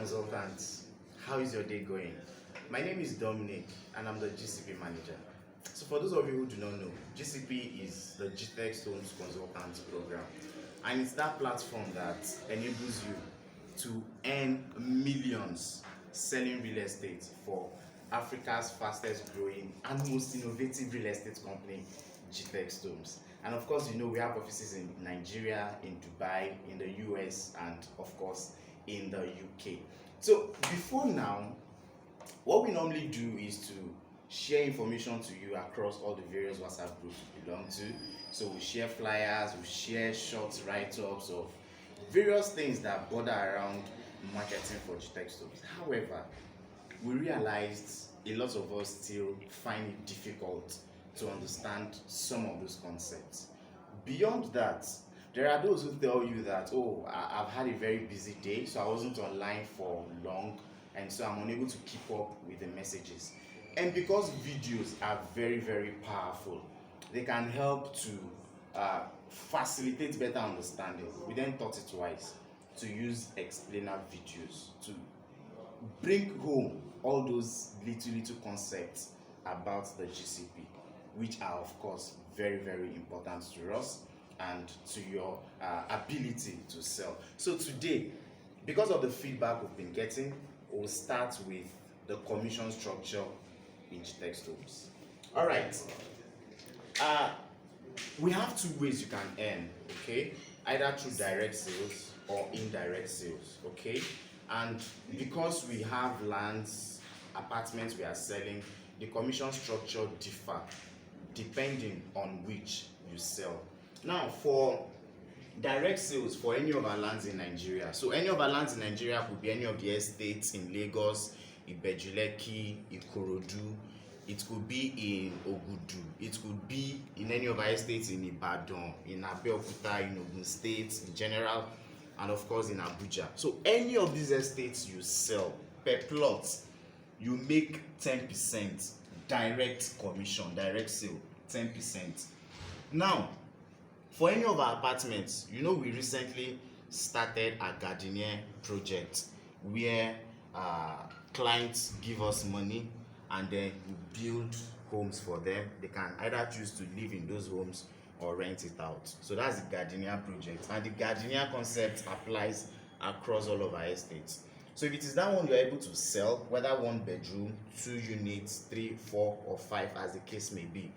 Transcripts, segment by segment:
consultants. How is your day going? My name is Dominic and I'm the GCP manager. So for those of you who do not know, GCP is the Gtext Homes Consultants program, and it's that platform that enables you to earn millions selling real estate for Africa's fastest growing and most innovative real estate company, Gtext Homes. And of course, you know, we have offices in Nigeria, in Dubai, in the US, and of course in the UK. So before now, what we normally do is to share information to you across all the various WhatsApp groups we belong to. So we share flyers, we share short write-ups of various things that border around marketing for Gtext Homes. However, we realized a lot of us still find it difficult to understand some of those concepts. Beyond that, there are those who tell you that, oh, I've had a very busy day, so I wasn't online for long, and so I'm unable to keep up with the messages. And because videos are very, very powerful, they can help to facilitate better understanding. We then thought it wise to use explainer videos to bring home all those little concepts about the GCP, which are of course very, very important to us and to your ability to sell. So today, because of the feedback we've been getting, we'll start with the commission structure in Gtext Homes. All right. We have two ways you can earn, okay? Either through direct sales or indirect sales, okay? And because we have lands, apartments we are selling, the commission structure differ depending on which you sell. Now, for direct sales for any of our lands in Nigeria, so any of our lands in Nigeria could be any of the estates in Lagos, Ibejuleki, Ikorodu, it could be in Ogudu, it could be in any of our estates in Ibadan, in Abeokuta, in Ogun State in general, and of course in Abuja. So any of these estates you sell per plot, you make 10% direct commission, direct sale, 10%. Now, for any of our apartments, you know, we recently started a Gardenier project where clients give us money and then we build homes for them. They can either choose to live in those homes or rent it out. So that's the Gardenier project, and the Gardenier concept applies across all of our estates. So if it is that one you're able to sell, whether 1 bedroom, 2 units, 3, 4, or 5, as the case may be,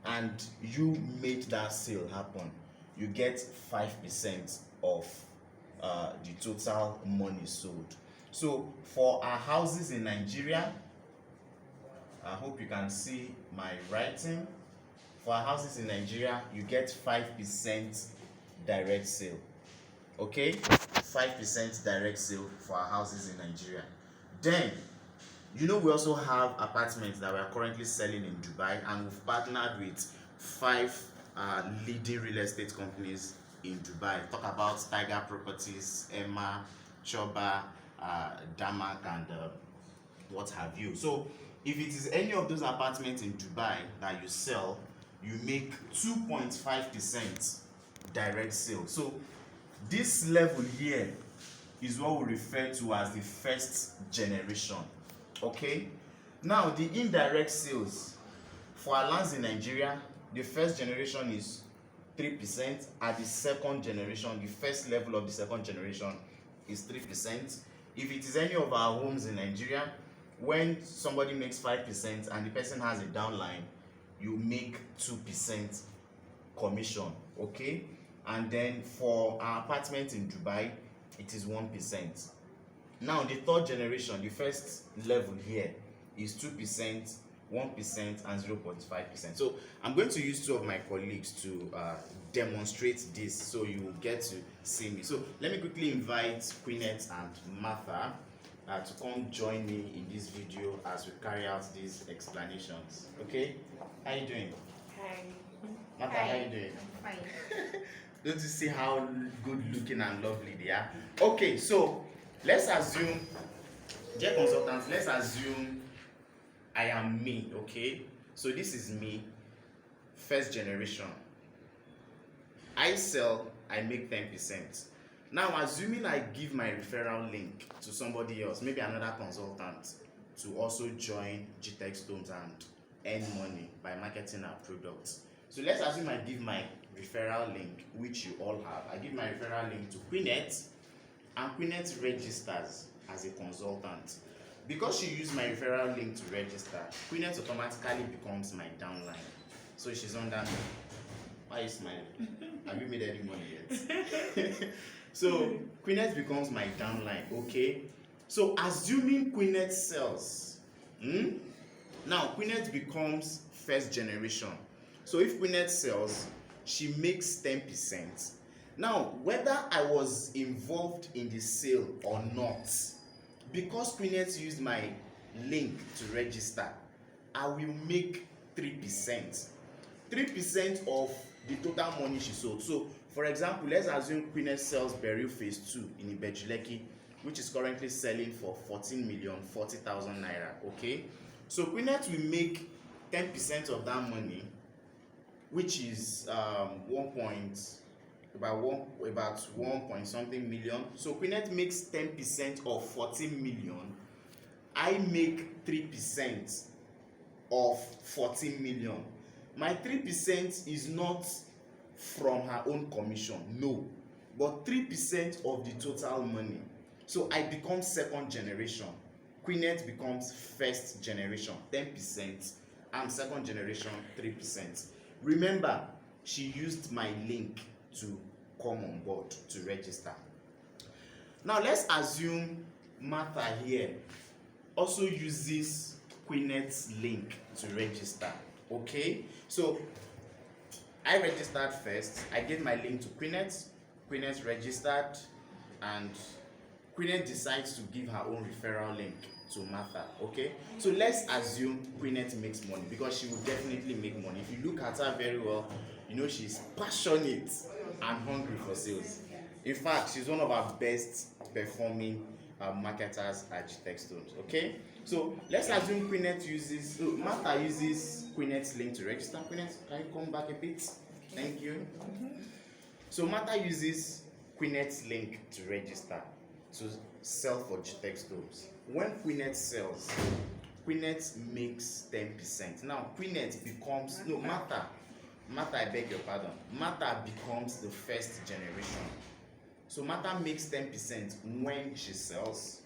and you made that sale happen, you get 5% of the total money sold. So for our houses in Nigeria, I hope you can see my writing. For our houses in Nigeria, you get 5% direct sale. Okay, 5% direct sale for our houses in Nigeria. Then, you know, we also have apartments that we are currently selling in Dubai, and we've partnered with 5 leading real estate companies in Dubai. Talk about Tiger Properties, Emma, Choba, Damak, and what have you. So if it is any of those apartments in Dubai that you sell, you make 2.5% direct sale. So this level here is what we refer to as the first generation. Okay, now the indirect sales for our lands in Nigeria, the first generation is 3%. At the second generation, the first level of the second generation is 3%. If it is any of our homes in Nigeria, when somebody makes 5% and the person has a downline, you make 2% commission. Okay, and then for our apartment in Dubai, it is 1%. Now the third generation, the first level here is 2%, 1%, and 0.5%. So I'm going to use 2 of my colleagues to demonstrate this so you will get to see me. So let me quickly invite Queenette and Martha to come join me in this video as we carry out these explanations. Okay, how are you doing? Hi. Martha, how are you doing? I'm fine. Don't you see how good looking and lovely they are? Okay, so let's assume, dear consultants, let's assume I am me, okay? So this is me, first generation. I sell, I make 10%. Now, assuming I give my referral link to somebody else, maybe another consultant, to also join Gtext Homes and earn money by marketing our products. So let's assume I give my referral link, which you all have. I give my referral link to Queenette, and Queenette registers as a consultant. Because she used my referral link to register, Queenette automatically becomes my downline. So she's under me. Why are you smiling? Have you made any money yet? So Queenette becomes my downline, okay? So assuming Queenette sells, now Queenette becomes first generation. So if Queenette sells, she makes 10%. Now, whether I was involved in the sale or not, because Queenette used my link to register, I will make 3%. 3% of the total money she sold. So, for example, let's assume Queenette sells Beryl Phase 2 in Ibejuleki, which is currently selling for 14,040,000 naira. Okay? So, Queenette will make 10% of that money, which is about 1 point something million. So Queenette makes 10% of 14 million. I make 3% of 14 million. My 3% is not from her own commission, no, but 3% of the total money. So I become second generation. Queenette becomes first generation, 10%. I'm second generation, 3%. Remember, she used my link to come on board to register. Now let's assume Martha here also uses Queenette's link to register. Okay, so I registered first. I gave my link to Queenette. Queenette registered, and Queenette decides to give her own referral link to Martha. Okay, so let's assume Queenette makes money, because she will definitely make money. If you look at her very well, you know she's passionate and hungry for sales. In fact, she's one of our best performing marketers at Gtext Homes. Okay, so let's assume Martha uses Queenette's link to register. Queenette, can you come back a bit? Thank you. So Martha uses Queenette's link to register to sell for Gtext Homes. When Queenette sells, Queenette makes 10%. Now Queenette becomes Martha, I beg your pardon. Martha becomes the first generation. So Martha makes 10% when she sells.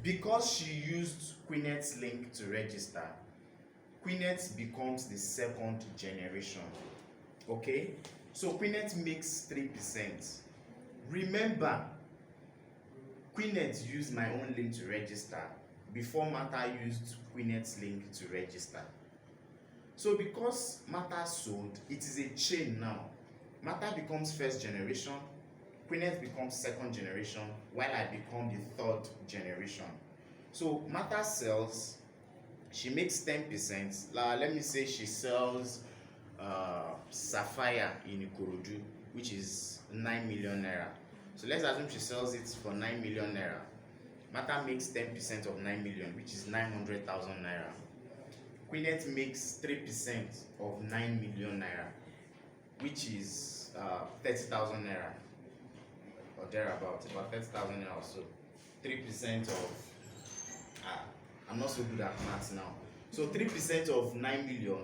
Because she used Queenette's link to register, Queenette becomes the second generation. Okay? So Queenette makes 3%. Remember, Queenette used my own link to register before Martha used Queenette's link to register. So because Martha sold, it is a chain now. Martha becomes first generation, Queenette becomes second generation, while I become the third generation. So Martha sells, she makes 10%. Let me say she sells Sapphire in Ikorodu, which is 9 million naira. So let's assume she sells it for 9 million naira. Martha makes 10% of 9 million, which is 900,000 naira. Queenette makes 3% of 9 million naira, which is 30,000 naira, or thereabouts, about 30,000 naira or so. 3% of, I'm not so good at maths now. So 3% of 9 million,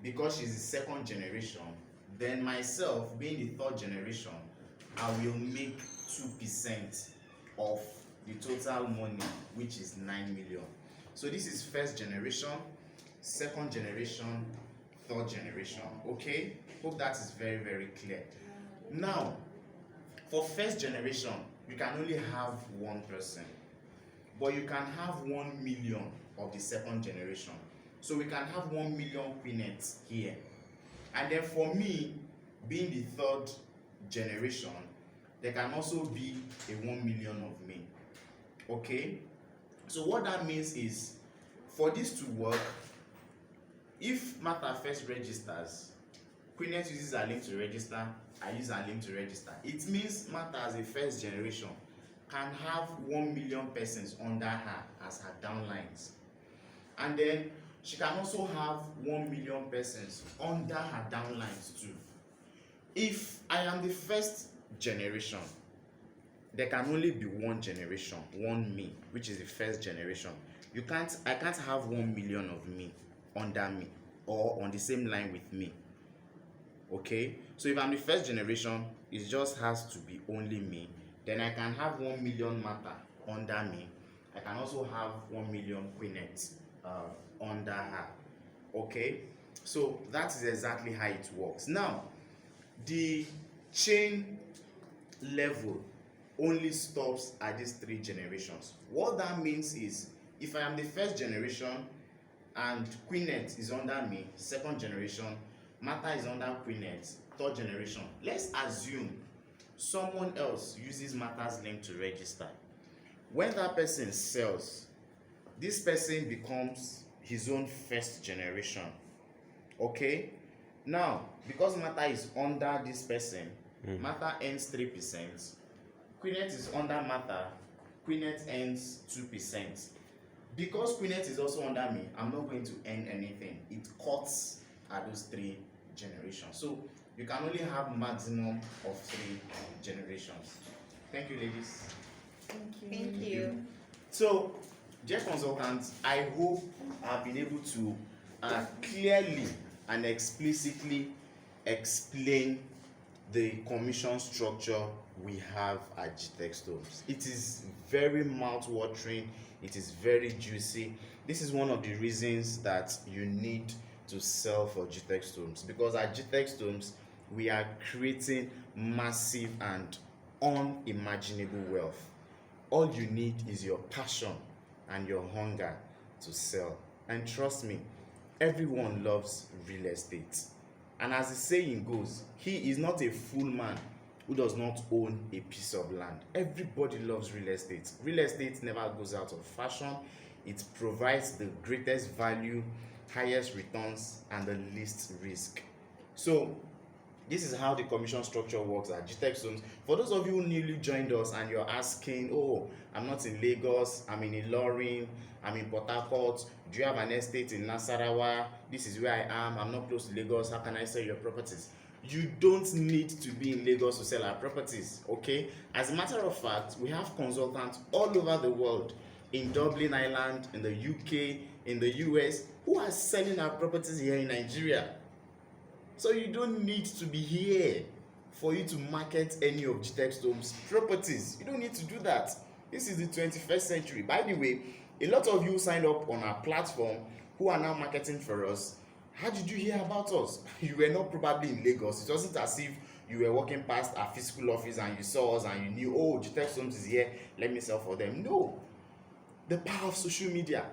because she's the second generation, then myself, being the third generation, I will make 2% of the total money, which is 9 million. So this is first generation, second generation, third generation. Okay, hope that is very, very clear. Now, for first generation, you can only have one person, but you can have 1 million of the second generation. So we can have 1 million Queenettes here. And then for me, being the third generation, there can also be a 1 million of me. Okay, so what that means is, for this to work, if Martha first registers, Queenette uses her link to register, I use her link to register. It means Martha, as a first generation, can have 1 million persons under her as her downlines. And then she can also have 1 million persons under her downlines too. If I am the first generation, there can only be one generation, one me, which is the first generation. I can't have 1 million of me under me or on the same line with me. Okay, so if I'm the first generation, it just has to be only me. Then I can have 1 million matter under me. I can also have 1 million queenette under her. Okay, so that is exactly how it works. Now, the chain level only stops at these 3 generations. What that means is, if I am the first generation and queenette is under me, second generation, matter is under queenette, third generation, let's assume someone else uses matter's link to register. When that person sells, this person becomes his own first generation. Okay, now because matter is under this person, matter earns 3%, queenette is under matter, queenette earns 2%. Because queenette is also under me, I'm not going to earn anything. It cuts at those 3 generations. So you can only have maximum of 3 generations. Thank you, ladies. Thank you. So, dear consultants, I hope I've been able to clearly and explicitly explain the commission structure we have at Gtext Homes. It is very mouth-watering, it is very juicy. This is one of the reasons that you need to sell for Gtext Homes, because at Gtext Homes we are creating massive and unimaginable wealth. All you need is your passion and your hunger to sell. And trust me, everyone loves real estate. And as the saying goes, he is not a fool man who does not own a piece of land. Everybody loves real estate. Real estate never goes out of fashion. It provides the greatest value, highest returns, and the least risk. So this is how the commission structure works at Gtext Homes. For those of you who newly joined us and you're asking, oh, I'm not in Lagos, I'm in Ilorin, I'm in Port Harcourt, do you have an estate in Nasarawa? This is where I am, I'm not close to Lagos, how can I sell your properties? You don't need to be in Lagos to sell our properties, okay? As a matter of fact, we have consultants all over the world, in Dublin, Ireland, in the UK, in the US, who are selling our properties here in Nigeria. So you don't need to be here for you to market any of Gtext Homes properties. You don't need to do that. This is the 21st century. By the way, a lot of you signed up on our platform who are now marketing for us. How did you hear about us? You were not probably in Lagos. It wasn't as if you were walking past our physical office and you saw us and you knew, oh, Gtext Homes is here, let me sell for them. No. The power of social media.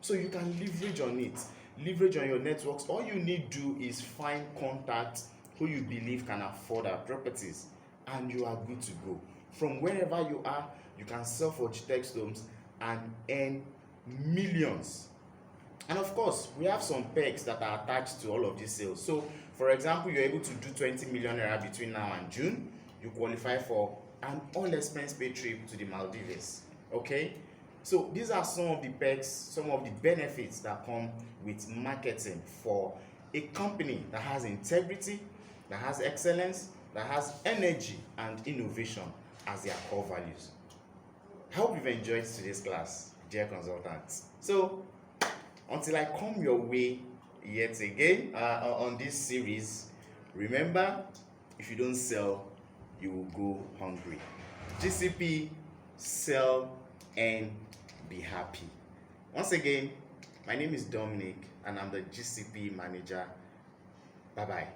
So you can leverage on it. Leverage on your networks. All you need to do is find contacts who you believe can afford our properties, and you are good to go. From wherever you are, you can sell for Gtext Homes and earn millions. And of course, we have some perks that are attached to all of these sales. So for example, you're able to do 20 million naira between now and June. You qualify for an all expense paid trip to the Maldives. Okay, so these are some of the perks, some of the benefits that come with marketing for a company that has integrity, that has excellence, that has energy and innovation as their core values. I hope you've enjoyed today's class, dear consultants. So until I come your way yet again on this series, remember, if you don't sell, you will go hungry. GCP, sell and be happy. Once again, my name is Dominic and I'm the GCP manager. Bye-bye.